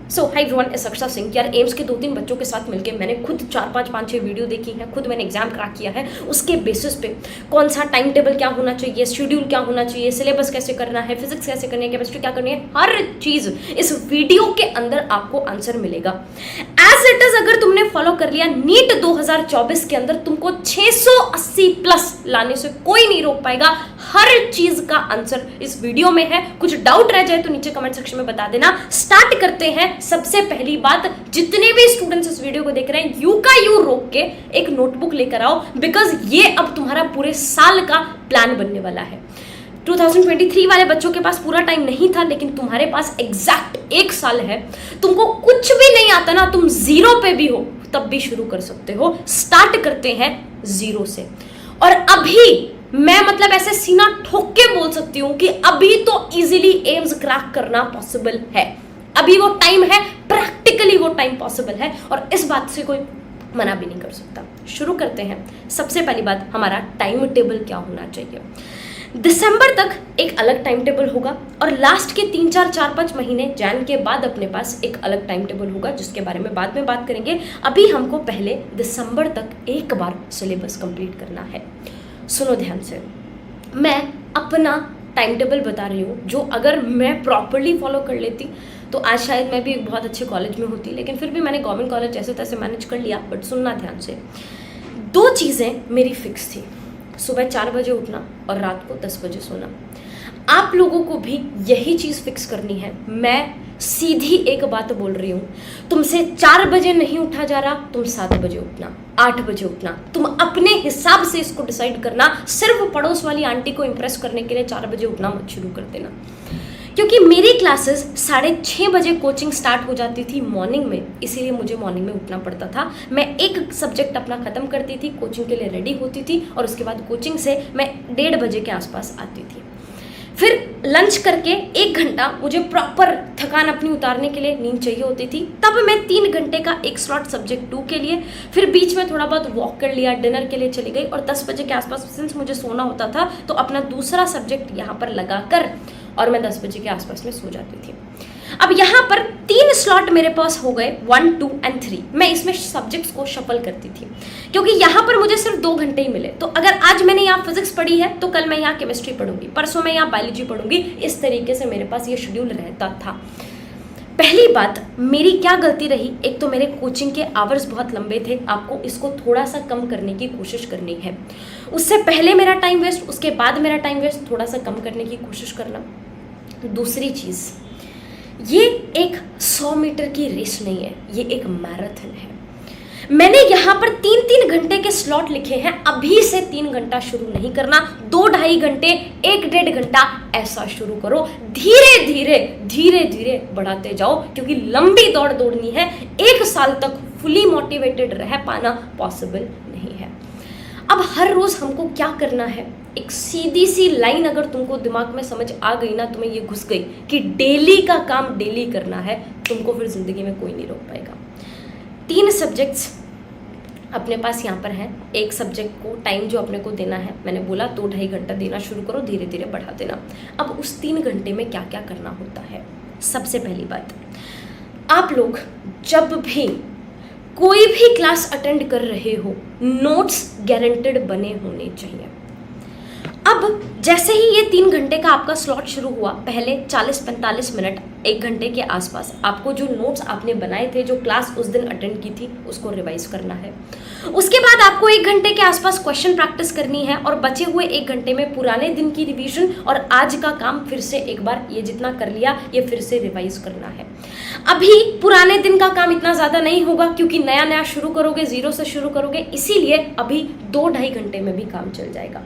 सो high everyone, इस अक्षरा सिंह। यार AIIMS के 2-3 बच्चों के साथ मिलकर मैंने खुद 4-5-5-6 वीडियो देखी है, खुद मैंने एग्जाम क्रैक किया है। उसके बेसिस पे कौन सा टाइम टेबल क्या होना चाहिए, शेड्यूल क्या होना चाहिए, सिलेबस कैसे करना है, फिजिक्स कैसे करनी है, केमिस्ट्री क्या करनी है, हर चीज़ इस वीडियो के अंदर आपको आंसर मिलेगा। एज इट इज अगर तुमने फॉलो कर लिया, नीट 2024 के अंदर तुमको 680 प्लस लाने से कोई नहीं रोक पाएगा। हर चीज का आंसर इस वीडियो में है। कुछ डाउट रह जाए तो नीचे कमेंट सेक्शन में बता देना। स्टार्ट करते हैं। सबसे पहली बात, जितने भी स्टूडेंट्स इस वीडियो को देख रहे हैं, यू का यू रोक के एक नोटबुक लेकर आओ, बिकॉज ये अब तुम्हारा पूरे साल का प्लान बनने वाला है। 2023 वाले बच्चों के पास पूरा टाइम नहीं था, लेकिन तुम्हारे पास एग्जैक्ट 1 साल है। तुमको कुछ भी नहीं आता ना, तुम जीरो पे भी हो तब भी शुरू कर सकते हो। स्टार्ट करते हैं जीरो से। और अभी मैं मतलब ऐसे सीना ठोक के बोल सकती हूं कि अभी तो इजीली एम्स क्रैक करना पॉसिबल है। अभी वो टाइम है, प्रैक्टिकली वो टाइम पॉसिबल है, और इस बात से कोई मना भी नहीं कर सकता। शुरू करते हैं। सबसे पहली बात, हमारा टाइम टेबल क्या होना चाहिए। दिसंबर तक एक अलग टाइम टेबल होगा, और लास्ट के 3-4-5 महीने जैन के बाद अपने पास एक अलग टाइम टेबल होगा, जिसके बारे में बाद में बात करेंगे। अभी हमको पहले दिसंबर तक एक बार सिलेबस कंप्लीट करना है। सुनो ध्यान से, मैं अपना टाइम टेबल बता रही हूँ, जो अगर मैं प्रॉपरली फॉलो कर लेती तो आज शायद मैं भी एक बहुत अच्छे कॉलेज में होती, लेकिन फिर भी मैंने गवर्नमेंट कॉलेज जैसे तैसे मैनेज कर लिया। बट सुनना ध्यान से, 2 चीज़ें मेरी फिक्स थी, सुबह 4 बजे उठना और रात को 10 बजे सोना। आप लोगों को भी यही चीज़ फिक्स करनी है। मैं सीधी एक बात बोल रही हूँ, तुमसे 4 बजे नहीं उठा जा रहा, तुम 7 बजे उठना, 8 बजे उठना, तुम अपने हिसाब से इसको डिसाइड करना। सिर्फ पड़ोस वाली आंटी को इम्प्रेस करने के लिए 4 बजे उठना मत शुरू कर देना, क्योंकि मेरी क्लासेस 6:30 बजे कोचिंग स्टार्ट हो जाती थी मॉर्निंग में, इसीलिए मुझे मॉर्निंग में उठना पड़ता था। मैं एक सब्जेक्ट अपना ख़त्म करती थी, कोचिंग के लिए रेडी होती थी, और उसके बाद कोचिंग से मैं 1:30 बजे के आसपास आती थी। फिर लंच करके 1 घंटा मुझे प्रॉपर थकान अपनी उतारने के लिए नींद चाहिए होती थी। तब मैं 3 घंटे का एक स्लॉट सब्जेक्ट 2 के लिए, फिर बीच में थोड़ा बहुत वॉक कर लिया, डिनर के लिए चली गई, और 10 बजे के आसपास सिंस मुझे सोना होता था तो अपना दूसरा सब्जेक्ट यहाँ पर लगा कर और मैं 10 बजे के आसपास में सो जाती थी। अब यहाँ पर 3 स्लॉट मेरे पास हो गए, 1, 2 and 3। मैं इसमें सब्जेक्ट्स को शफल करती थी, क्योंकि यहाँ पर मुझे सिर्फ 2 घंटे ही मिले। तो अगर आज मैंने यहाँ फिजिक्स पढ़ी है तो कल मैं यहाँ केमिस्ट्री पढ़ूंगी, परसों मैं यहाँ बायोलॉजी पढ़ूंगी। इस तरीके से मेरे पास ये शेड्यूल रहता था। पहली बात, मेरी क्या गलती रही, एक तो मेरे कोचिंग के आवर्स बहुत लंबे थे, आपको इसको थोड़ा सा कम करने की कोशिश करनी है। उससे पहले मेरा टाइम वेस्ट, उसके बाद मेरा टाइम वेस्ट, थोड़ा सा कम करने की कोशिश करना। दूसरी चीज़, ये एक 100 मीटर की रेस नहीं है, ये एक मैराथन है। मैंने यहाँ पर 3-3 घंटे के स्लॉट लिखे हैं। अभी से 3 घंटा शुरू नहीं करना, 2-2.5 घंटे, 1-1.5 घंटा ऐसा शुरू करो। धीरे धीरे धीरे धीरे बढ़ाते जाओ, क्योंकि लंबी दौड़ दौड़नी है। 1 साल तक फुली मोटिवेटेड रह पाना पॉसिबल नहीं है। अब हर रोज हमको क्या करना है, एक सीधी सी लाइन अगर तुमको दिमाग में समझ आ गई ना, तुम्हें ये घुस गई कि डेली का काम डेली करना है, तुमको फिर जिंदगी में कोई नहीं रोक पाएगा। 3 सब्जेक्ट्स अपने पास यहाँ पर हैं। एक सब्जेक्ट को टाइम जो अपने को देना है, मैंने बोला 2-2.5 घंटा देना शुरू करो, धीरे धीरे बढ़ा देना। अब उस 3 घंटे में क्या क्या करना होता है। सबसे पहली बात, आप लोग जब भी कोई भी क्लास अटेंड कर रहे हो, नोट्स गारंटेड बने होने चाहिए। अब जैसे ही ये 3 घंटे का आपका स्लॉट शुरू हुआ, पहले 40-45 मिनट, 1 घंटे के आसपास आपको जो नोट्स आपने बनाए थे, जो क्लास उस दिन अटेंड की थी, उसको रिवाइज करना है। उसके बाद आपको 1 घंटे के आसपास क्वेश्चन प्रैक्टिस करनी है, और बचे हुए 1 घंटे में पुराने दिन की रिवीजन और आज का काम फिर से एक बार, ये जितना कर लिया ये फिर से रिवाइज करना है। अभी पुराने दिन का काम इतना ज़्यादा नहीं होगा, क्योंकि नया नया शुरू करोगे, जीरो से शुरू करोगे, इसीलिए अभी 2-2.5 घंटे में भी काम चल जाएगा।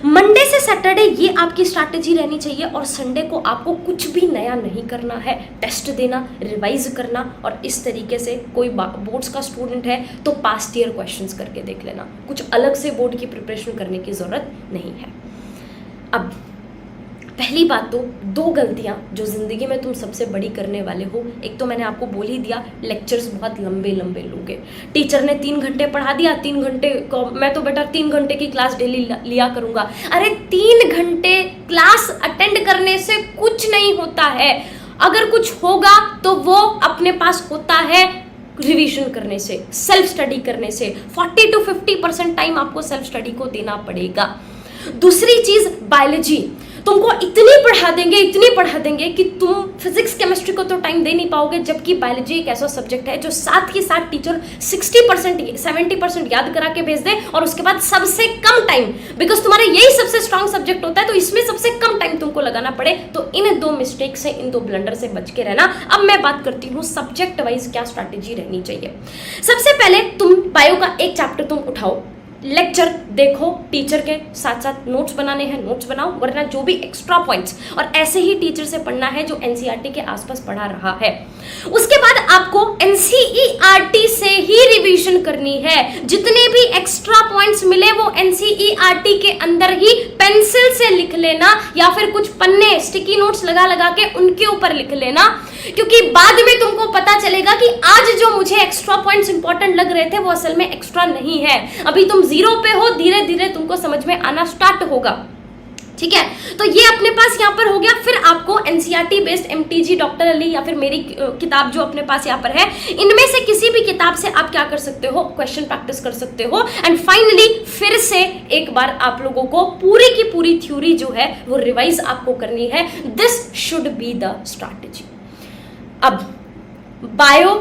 मंडे से सैटरडे ये आपकी स्ट्रैटेजी रहनी चाहिए, और संडे को आपको कुछ भी नया नहीं करना है। टेस्ट देना, रिवाइज करना, और इस तरीके से कोई बोर्ड्स का स्टूडेंट है तो पास्ट ईयर क्वेश्चंस करके देख लेना। कुछ अलग से बोर्ड की प्रिपरेशन करने की ज़रूरत नहीं है। अब पहली बात तो 2 गलतियां जो ज़िंदगी में तुम सबसे बड़ी करने वाले हो। एक तो मैंने आपको बोल ही दिया, लेक्चर्स बहुत लंबे लंबे लोगे। टीचर ने 3 घंटे पढ़ा दिया, 3 घंटे को मैं तो बेटा 3 घंटे की क्लास डेली लिया करूँगा। अरे 3 घंटे क्लास अटेंड करने से कुछ नहीं होता है। अगर कुछ होगा तो वो अपने अपने पास होता है रिवीजन करने से, सेल्फ स्टडी करने से। 40 to 50% टाइम आपको सेल्फ स्टडी को देना पड़ेगा। दूसरी चीज बायोलॉजी, तुमको इतनी पढ़ा देंगे कि तुम फिजिक्स केमिस्ट्री को तो टाइम दे नहीं पाओगे, जबकि बायोलॉजी एक ऐसा सब्जेक्ट है जो साथ ही साथ टीचर 60% 70% याद करा के भेज दे, और उसके बाद सबसे कम टाइम, बिकॉज तुम्हारा यही सबसे स्ट्रांग सब्जेक्ट होता है, तो इसमें सबसे कम टाइम तुमको लगाना पड़े। तो इन 2 मिस्टेक से, इन 2 ब्लंडर से बच के रहना। अब मैं बात करती हूँ सब्जेक्ट वाइज क्या स्ट्रैटेजी रहनी चाहिए। सबसे पहले तुम बायो का एक चैप्टर तुम उठाओ, लेक्चर देखो, टीचर के साथ साथ नोट्स बनाने हैं नोट्स बनाओ, वरना जो भी एक्स्ट्रा पॉइंट्स, और ऐसे ही टीचर से पढ़ना है जो एनसीईआरटी के आसपास पढ़ा रहा है। उसके बाद आपको एनसीईआरटी से ही रिवीजन करनी है। जितने भी एक्स्ट्रा पॉइंट्स मिले वो एनसीईआरटी के अंदर ही पेंसिल से लिख लेना, या फिर कुछ पन्ने स्टिकी नोट्स लगा लगा के उनके ऊपर लिख लेना, क्योंकि बाद में तुमको पता चलेगा कि आज जो मुझे एक्स्ट्रा पॉइंट्स इंपॉर्टेंट लग रहे थे वो असल में एक्स्ट्रा नहीं है। अभी तुम 0 पे हो, धीरे धीरे तुमको समझ में आना स्टार्ट होगा। ठीक है, तो ये अपने पास यहाँ पर हो गया। फिर आपको NCERT based MTG, doctor Ali, या फिर मेरी किताब जो अपने पास यहाँ पर है, इनमें से किसी भी किताब से आप क्या कर सकते हो, क्वेश्चन प्रैक्टिस कर सकते हो। एंड फाइनली फिर से एक बार आप लोगों को पूरी की पूरी थ्योरी जो है वो रिवाइज आपको करनी है। This should be the strategy. अब बायो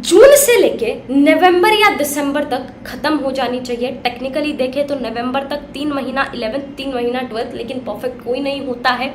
जून से लेके नवंबर या दिसंबर तक खत्म हो जानी चाहिए। टेक्निकली देखें तो नवंबर तक 3 महीना 11th 3 महीना 12th, लेकिन परफेक्ट कोई नहीं होता है,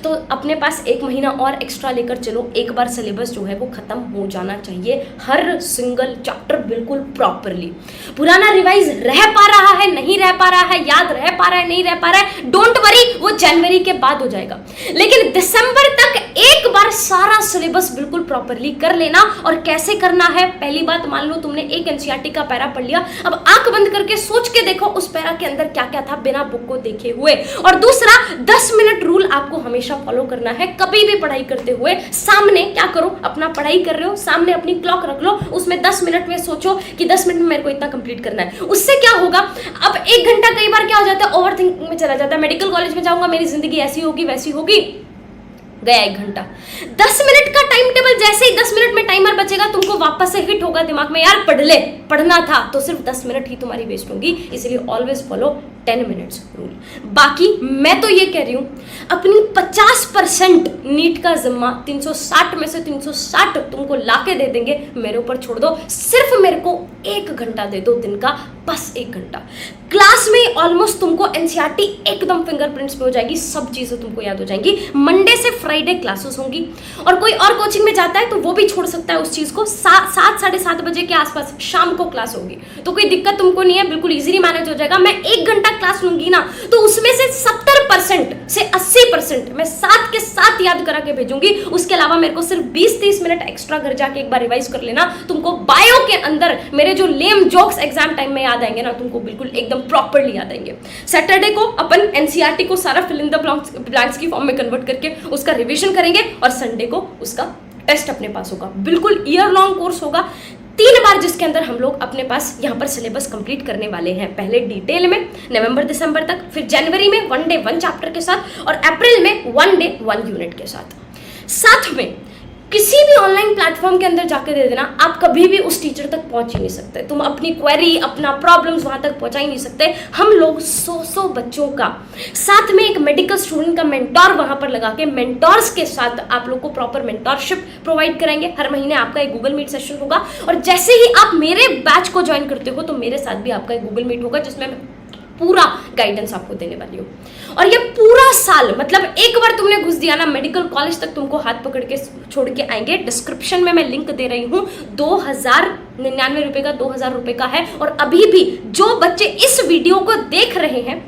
तो अपने पास 1 महीना और एक्स्ट्रा लेकर चलो। एक बार सिलेबस जो है वो खत्म हो जाना चाहिए, हर सिंगल चैप्टर बिल्कुल प्रॉपरली। पुराना रिवाइज रह पा रहा है, नहीं रह पा रहा है, याद रह पा रहा है, नहीं रह पा रहा है, डोंट वरी, वो जनवरी के बाद हो जाएगा। लेकिन दिसंबर तक एक बार सारा सिलेबस बिल्कुल प्रॉपरली कर लेना। और कैसे करना है, पहली बात, मान लो तुमने एक एनसीईआरटी का पैरा पढ़ लिया, अब आंख बंद करके सोच के देखो उस पैरा के अंदर क्या क्या था बिना बुक को देखे हुए। और दूसरा, 10 मिनट रूल आपको हमेशा फॉलो करना है। कभी भी पढ़ाई करते हुए सामने क्या करो, अपना पढ़ाई कर रहे हो, सामने अपनी क्लॉक रख लो, उसमें 10 मिनट में सोचो कि 10 मिनट में मेरे को इतना कंप्लीट करना है। उससे क्या होगा, अब 1 घंटा कई बार क्या हो जाता है, ओवर थिंकिंग में चला जाता है। मेडिकल कॉलेज में जाऊंगा, मेरी जिंदगी ऐसी होगी वैसी होगी, गया 1 घंटा। 10 मिनट का टाइम टेबल, जैसे ही 10 मिनट में टाइमर बचेगा तुमको वापस से हिट होगा दिमाग में, यार पढ़ ले, पढ़ना था, तो सिर्फ 10 मिनट ही तुम्हारी वेस्ट होंगी। इसलिए ऑलवेज फॉलो 10 मिनट्स रूल। बाकी मैं तो ये कह रही हूं, अपनी 50% नीट का जिम्मा 360 में से 360 तुमको लाके दे देंगे, मेरे ऊपर छोड़ दो। सिर्फ मेरे को 1 घंटा दे दो दिन का, बस 1 घंटा। क्लास में ऑलमोस्ट तुमको एनसीईआरटी एकदम फिंगरप्रिंट्स पे हो जाएगी, सब चीजें तुमको याद हो जाएंगी। मंडे से फ्राइडे क्लासेस होंगी, और कोई और कोचिंग में जाता है तो वो भी छोड़ सकता है उस चीज को। 7 साढ़े 7 बजे के आसपास शाम को क्लास होगी, तो कोई दिक्कत तुमको नहीं है, बिल्कुल इजीली मैनेज हो जाएगा। मैं 1 घंटा क्लास लूंगी ना, तो उसमें से 70% से 80% मैं साथ के साथ याद करा के भेजूंगी। उसके अलावा मेरे को सिर्फ 20-30 मिनट एक्स्ट्रा घर जाके एक बार रिवाइज कर लेना। तुमको बायो के अंदर मेरे जो लेम जोक्स एग्जाम टाइम में याद आएंगे ना, तुमको बिल्कुल एकदम प्रॉपरली याद आएंगे। सैटरडे को अपन एनसीईआरटी को सारा फिल इन द ब्लैंक्स की फॉर्म में कन्वर्ट करके उसका रिवीजन करेंगे, और संडे को उसका टेस्ट अपने पास होगा। बिल्कुल ईयर लॉन्ग कोर्स होगा, 3 बार, जिसके अंदर हम लोग अपने पास यहाँ पर सिलेबस कंप्लीट करने वाले हैं। पहले डिटेल में नवंबर दिसंबर तक, फिर जनवरी में 1 डे 1 चैप्टर के साथ, और अप्रैल में 1 डे 1 यूनिट के साथ। साथ में किसी भी ऑनलाइन प्लेटफॉर्म के अंदर जाके दे देना, आप कभी भी उस टीचर तक पहुंच ही नहीं सकते। तुम अपनी क्वेरी, अपना प्रॉब्लम्स वहां तक पहुंचा ही नहीं सकते। हम लोग 100 बच्चों का, साथ में एक मेडिकल स्टूडेंट का मेंटोर वहां पर लगा के, मेंटोर्स के साथ आप लोग को प्रॉपर मेंटोरशिप प्रोवाइड कराएंगे। हर महीने आपका एक गूगल मीट सेशन होगा, और जैसे ही आप मेरे बैच को ज्वाइन करते हो तो मेरे साथ भी आपका एक गूगल मीट होगा, जिसमें पूरा गाइडेंस आपको देने वाली हूँ। और ये पूरा साल, मतलब एक बार तुमने घुस दिया ना, मेडिकल कॉलेज तक तुमको हाथ पकड़ के छोड़ के आएंगे। डिस्क्रिप्शन में मैं लिंक दे रही हूँ, 2099 रुपए का, 2000 रुपए का है। और अभी भी जो बच्चे इस वीडियो को देख रहे हैं,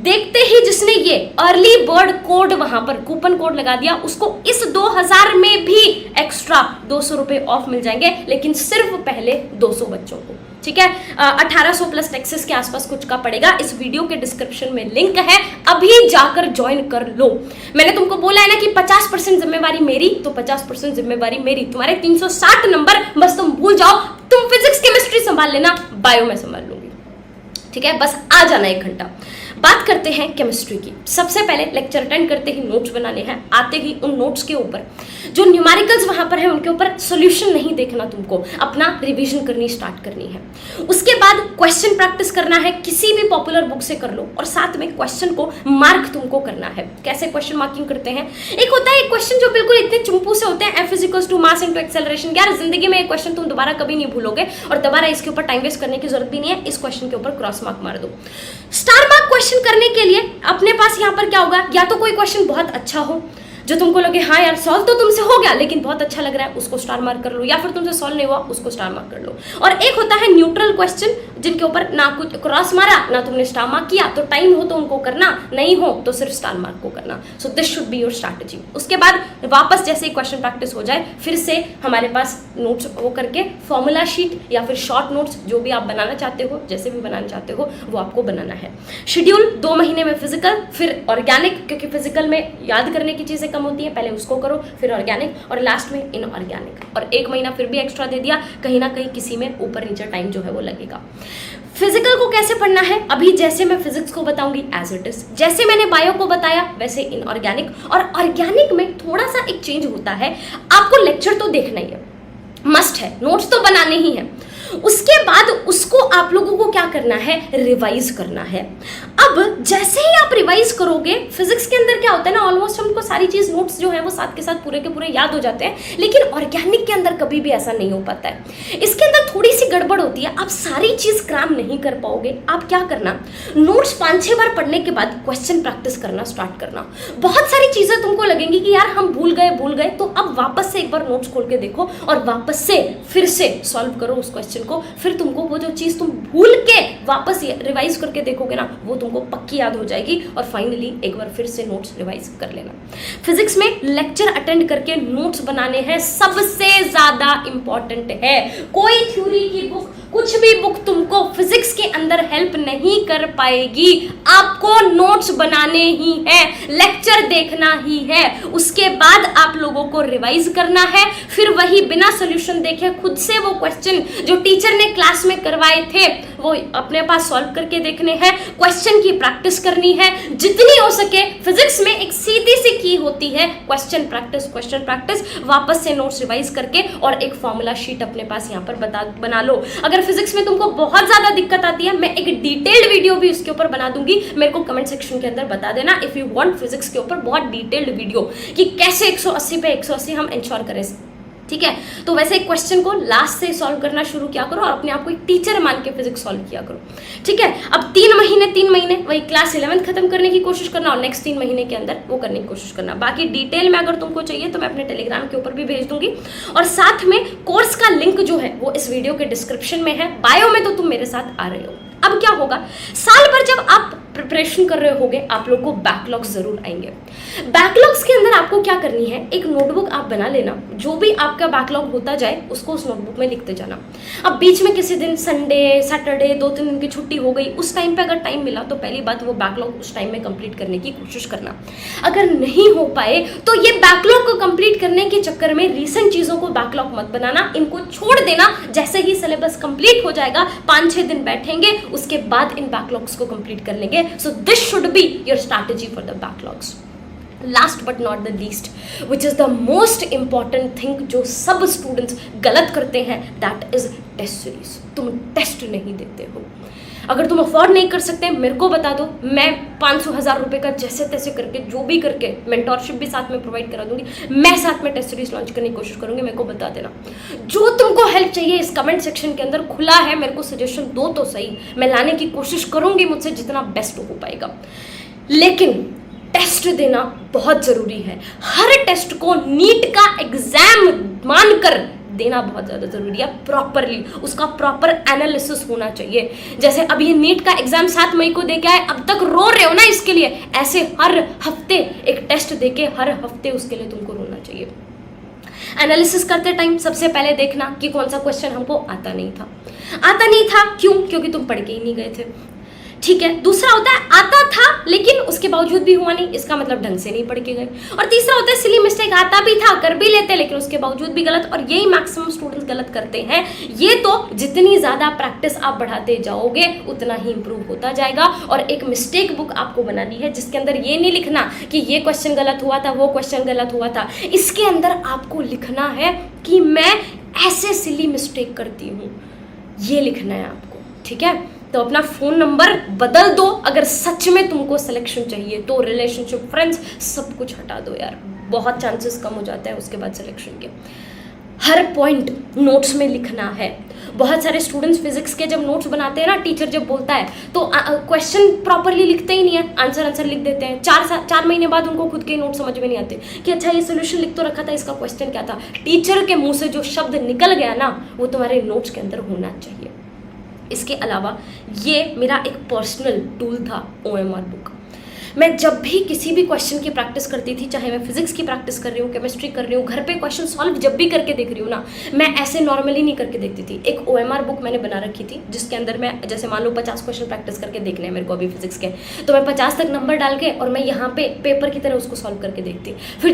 देखते ही जिसने ये अर्ली बर्ड कोड वहां पर कूपन कोड लगा दिया, उसको इस 2000 में भी एक्स्ट्रा 200 रुपए ऑफ मिल जाएंगे, लेकिन सिर्फ पहले 200 बच्चों को। ठीक है, 1800 प्लस टैक्सेस के आसपास कुछ का पड़ेगा। इस वीडियो के डिस्क्रिप्शन में लिंक है, अभी जाकर ज्वाइन कर लो। मैंने तुमको बोला है ना कि 50% जिम्मेवारी मेरी, तो 50% जिम्मेवारी मेरी। तुम्हारे 360 नंबर बस तुम भूल जाओ, तुम फिजिक्स केमिस्ट्री संभाल लेना, बायो में संभाल लूंगी। ठीक है, बस आ जाना 1 घंटा। बात करते हैं केमिस्ट्री की। सबसे पहले लेक्चर अटेंड करते ही नोट्स बनाने हैं, आते ही उन नोट्स के ऊपर जो न्यूमेरिकल्स वहां पर है उनके ऊपर सॉल्यूशन नहीं देखना, तुमको अपना रिवीजन करनी स्टार्ट करनी है। उसके बाद क्वेश्चन प्रैक्टिस करना है, किसी भी पॉपुलर बुक से कर लो, और साथ में क्वेश्चन को मार्क तुमको करना है। कैसे क्वेश्चन मार्किंग करते हैं, एक होता है एक क्वेश्चन जो बिल्कुल इतने चुम्पू से होते हैं, F equals to mass into acceleration. यार जिंदगी में एक क्वेश्चन तुम दोबारा कभी नहीं भूलोगे और दोबारा इसके ऊपर टाइम वेस्ट करने की जरूरत भी नहीं है, इस क्वेश्चन के ऊपर क्रॉस मार्क मार दो। स्टार मार्क क्वेश्चन करने के लिए अपने पास यहाँ पर क्या होगा, या तो कोई क्वेश्चन बहुत अच्छा हो जो तुमको लगे हाँ यार सॉल्व तो तुमसे हो गया लेकिन बहुत अच्छा लग रहा है, उसको स्टार मार्क कर लो, या फिर तुमसे सॉल्व नहीं हुआ उसको स्टार मार्क कर लो। और एक होता है न्यूट्रल क्वेश्चन जिनके ऊपर ना कुछ क्रॉस मारा ना तुमने स्टार मार्क किया, तो टाइम हो तो उनको करना, नहीं हो तो सिर्फ स्टार मार्क को करना। So this should be your strategy. उसके बाद वापस जैसे ही क्वेश्चन प्रैक्टिस हो जाए फिर से हमारे पास नोट्स वो करके फॉर्मूला शीट या फिर शॉर्ट नोट्स जो भी आप बनाना चाहते हो, जैसे भी बनाना चाहते हो वो आपको बनाना है। शेड्यूल 2 महीने में फिजिकल, फिर ऑर्गेनिक, क्योंकि फिजिकल में याद करने की चीजें कम होती है, पहले उसको करो, फिर ऑर्गेनिक और लास्ट में इनऑर्गेनिक। और 1 महीना फिर भी एक्स्ट्रा दे दिया, कहीं ना कहीं किसी में ऊपर नीचे टाइम जो है वो लगेगा। फिजिकल को कैसे पढ़ना है, अभी जैसे मैं फिजिक्स को बताऊंगी एज इट इज, जैसे मैंने बायो को बताया वैसे इनऑर्गेनिक। और ऑर्गेनिक में थोड़ा सा एक चेंज होता है, आपको लेक्चर तो देखना ही है, मस्ट है, नोट्स तो बनाने ही हैं, उसके बाद उसको आप लोगों को क्या करना है, रिवाइज करना है। अब जैसे ही आप रिवाइज करोगे, फिजिक्स के अंदर क्या होता है ना, ऑलमोस्ट हमको सारी चीज नोट्स जो है वो साथ के साथ पूरे के पूरे याद हो जाते हैं, लेकिन ऑर्गेनिक के अंदर कभी भी ऐसा नहीं हो पाता है। इसके अंदर थोड़ी सी गड़बड़ होती है, आप सारी चीज क्रैम नहीं कर पाओगे। आप क्या करना, नोट्स 5-6 बार पढ़ने के बाद क्वेश्चन प्रैक्टिस करना स्टार्ट करना। बहुत सारी चीजें तुमको लगेंगी कि यार हम भूल गए, तो अब वापस से एक बार नोट्स खोल के देखो और वापस से फिर से सॉल्व करो उस क्वेश्चन को। फिर तुमको वो जो चीज तुम भूल के वापस रिवाइज करके देखोगे ना, वो तुमको पक्की याद हो जाएगी और फाइनली एक बार फिर से नोट्स रिवाइज कर लेना। फिजिक्स में लेक्चर अटेंड करके नोट्स बनाने हैं, सबसे ज्यादा इंपॉर्टेंट है। कोई थ्योरी की बुक, कुछ भी बुक तुमको फिजिक्स के अंदर हेल्प नहीं कर पाएगी, आपको नोट्स बनाने ही हैं, लेक्चर देखना ही है, उसके बाद आप लोगों को रिवाइज करना है। फिर वही बिना सॉल्यूशन देखे खुद से वो क्वेश्चन जो टीचर ने क्लास में करवाए थे वो अपने पास सॉल्व करके देखने हैं, क्वेश्चन की प्रैक्टिस करनी है जितनी हो सके। फिजिक्स में एक सीधी सी की होती है, क्वेश्चन प्रैक्टिस, वापस से नोट्स रिवाइज करके और एक फॉर्मूला शीट अपने पास यहाँ पर बना लो। अगर फिजिक्स में तुमको बहुत ज्यादा दिक्कत आती है, मैं एक डिटेल्ड वीडियो भी उसके ऊपर बना दूंगी, मेरे को कमेंट सेक्शन के अंदर बता देना इफ यू वांट फिजिक्स के ऊपर बहुत डिटेल्ड वीडियो कि कैसे 180 पे 180 हम इंश्योर करें, ठीक है। तो वैसे क्वेश्चन को लास्ट से सॉल्व करना शुरू किया करो और अपने आप को एक टीचर मान के फिजिक्स सॉल्व किया करो, ठीक है। अब 3 महीने वही क्लास 11th खत्म करने की कोशिश करना और नेक्स्ट 3 महीने के अंदर वो करने की कोशिश करना। बाकी डिटेल में अगर तुमको चाहिए तो मैं अपने टेलीग्राम के ऊपर भी भेज दूंगी और साथ में कोर्स का लिंक जो है वो इस वीडियो के डिस्क्रिप्शन में है। बायो में तो तुम मेरे साथ आ रहे हो। अब क्या होगा, साल भर जब आप प्रिपरेशन कर रहे होगे आप लोग को बैकलॉग्स जरूर आएंगे। बैकलॉग्स के अंदर आपको क्या करनी है, एक नोटबुक आप बना लेना, जो भी आपका बैकलॉग होता जाए उसको उस नोटबुक में लिखते जाना। अब बीच में किसी दिन संडे सैटरडे 2-3 दिन की छुट्टी हो गई, उस टाइम पे अगर टाइम मिला तो पहली बात वो बैकलॉग उस टाइम में कंप्लीट करने की कोशिश करना। अगर नहीं हो पाए तो ये बैकलॉग को कंप्लीट करने के चक्कर में रीसेंट चीजों को बैकलॉग मत बनाना, इनको छोड़ देना। जैसे ही सिलेबस कंप्लीट हो जाएगा 5-6 दिन बैठेंगे, उसके बाद इन बैकलॉग्स को कंप्लीट कर लेंगे। So this should be your strategy for the backlogs. Last but not the least, which is the most important thing जो सब स्टूडेंट्स गलत करते हैं, that is टेस्ट सीरीज। तुम टेस्ट नहीं देते हो। अगर तुम अफोर्ड नहीं कर सकते मेरे को बता दो, मैं 500,000 रुपए का जैसे तैसे करके जो भी करके मेंटोरशिप भी साथ में प्रोवाइड करा दूंगी, मैं साथ में टेस्ट सीरीज लॉन्च करने की कोशिश करूंगी। मेरे को बता देना, जो तुमको हेल्प चाहिए इस कमेंट सेक्शन के अंदर खुला है, मेरे को सजेशन दो तो सही, मैं लाने की कोशिश करूंगी मुझसे जितना बेस्ट हो पाएगा। लेकिन टेस्ट देना बहुत जरूरी है। हर टेस्ट को नीट का एग्जाम मानकर देना बहुत ज़्यादा ज़रूरी है। प्रॉपरली उसका प्रॉपर एनालिसिस होना चाहिए। जैसे अब ये नीट का एग्जाम 7 मई को दे के आए, अब तक रो रहे हो ना इसके लिए, ऐसे हर हफ्ते एक टेस्ट देके हर हफ्ते उसके लिए तुमको रोना चाहिए। एनालिसिस करते टाइम सबसे पहले देखना कि कौन सा क्वेश्चन हमको आता नहीं था। क्यों? क्योंकि तुम पढ़ के ही नहीं गए थे, ठीक है। दूसरा होता है आता था लेकिन उसके बावजूद भी हुआ नहीं, इसका मतलब ढंग से नहीं पढ़ के गए। और तीसरा होता है सिली मिस्टेक, आता भी था, कर भी लेते लेकिन उसके बावजूद भी गलत, और यही मैक्सिमम स्टूडेंट्स गलत करते हैं। ये तो जितनी ज्यादा प्रैक्टिस आप बढ़ाते जाओगे उतना ही इंप्रूव होता जाएगा। और एक मिस्टेक बुक आपको बनानी है जिसके अंदर ये नहीं लिखना कि ये क्वेश्चन गलत हुआ था, वो क्वेश्चन गलत हुआ था। इसके अंदर आपको लिखना है कि मैं ऐसे सिली मिस्टेक करती हूँ, ये लिखना है आपको, ठीक है। तो अपना फ़ोन नंबर बदल दो अगर सच में तुमको सिलेक्शन चाहिए तो। रिलेशनशिप, फ्रेंड्स, सब कुछ हटा दो यार, बहुत चांसेस कम हो जाते हैं उसके बाद सिलेक्शन के। हर पॉइंट नोट्स में लिखना है। बहुत सारे स्टूडेंट्स फिजिक्स के जब नोट्स बनाते हैं ना, टीचर जब बोलता है तो क्वेश्चन प्रॉपरली लिखते ही नहीं है, आंसर लिख देते हैं। 4 महीने बाद उनको खुद के नोट समझ में नहीं आते कि अच्छा ये सोल्यूशन लिख तो रखा था, इसका क्वेश्चन क्या था। टीचर के मुंह से जो शब्द निकल गया ना वो तुम्हारे नोट्स के अंदर होना चाहिए। इसके अलावा ये मेरा एक पर्सनल टूल था OMR बुक। मैं जब भी किसी भी क्वेश्चन की प्रैक्टिस करती थी, चाहे मैं फिजिक्स की प्रैक्टिस कर रही हूँ, केमिस्ट्री कर रही हूँ, घर पे क्वेश्चन सॉल्व जब भी करके देख रही हूँ ना, मैं ऐसे नॉर्मली नहीं करके देखती थी। एक OMR बुक मैंने बना रखी थी जिसके अंदर मैं, जैसे मान लो 50 क्वेश्चन प्रैक्टिस करके देखने हैं मेरे को अभी फिजिक्स के, तो मैं 50 तक नंबर डाल के और मैं यहाँ पे पेपर की तरह उसको सॉल्व करके देखती। फिर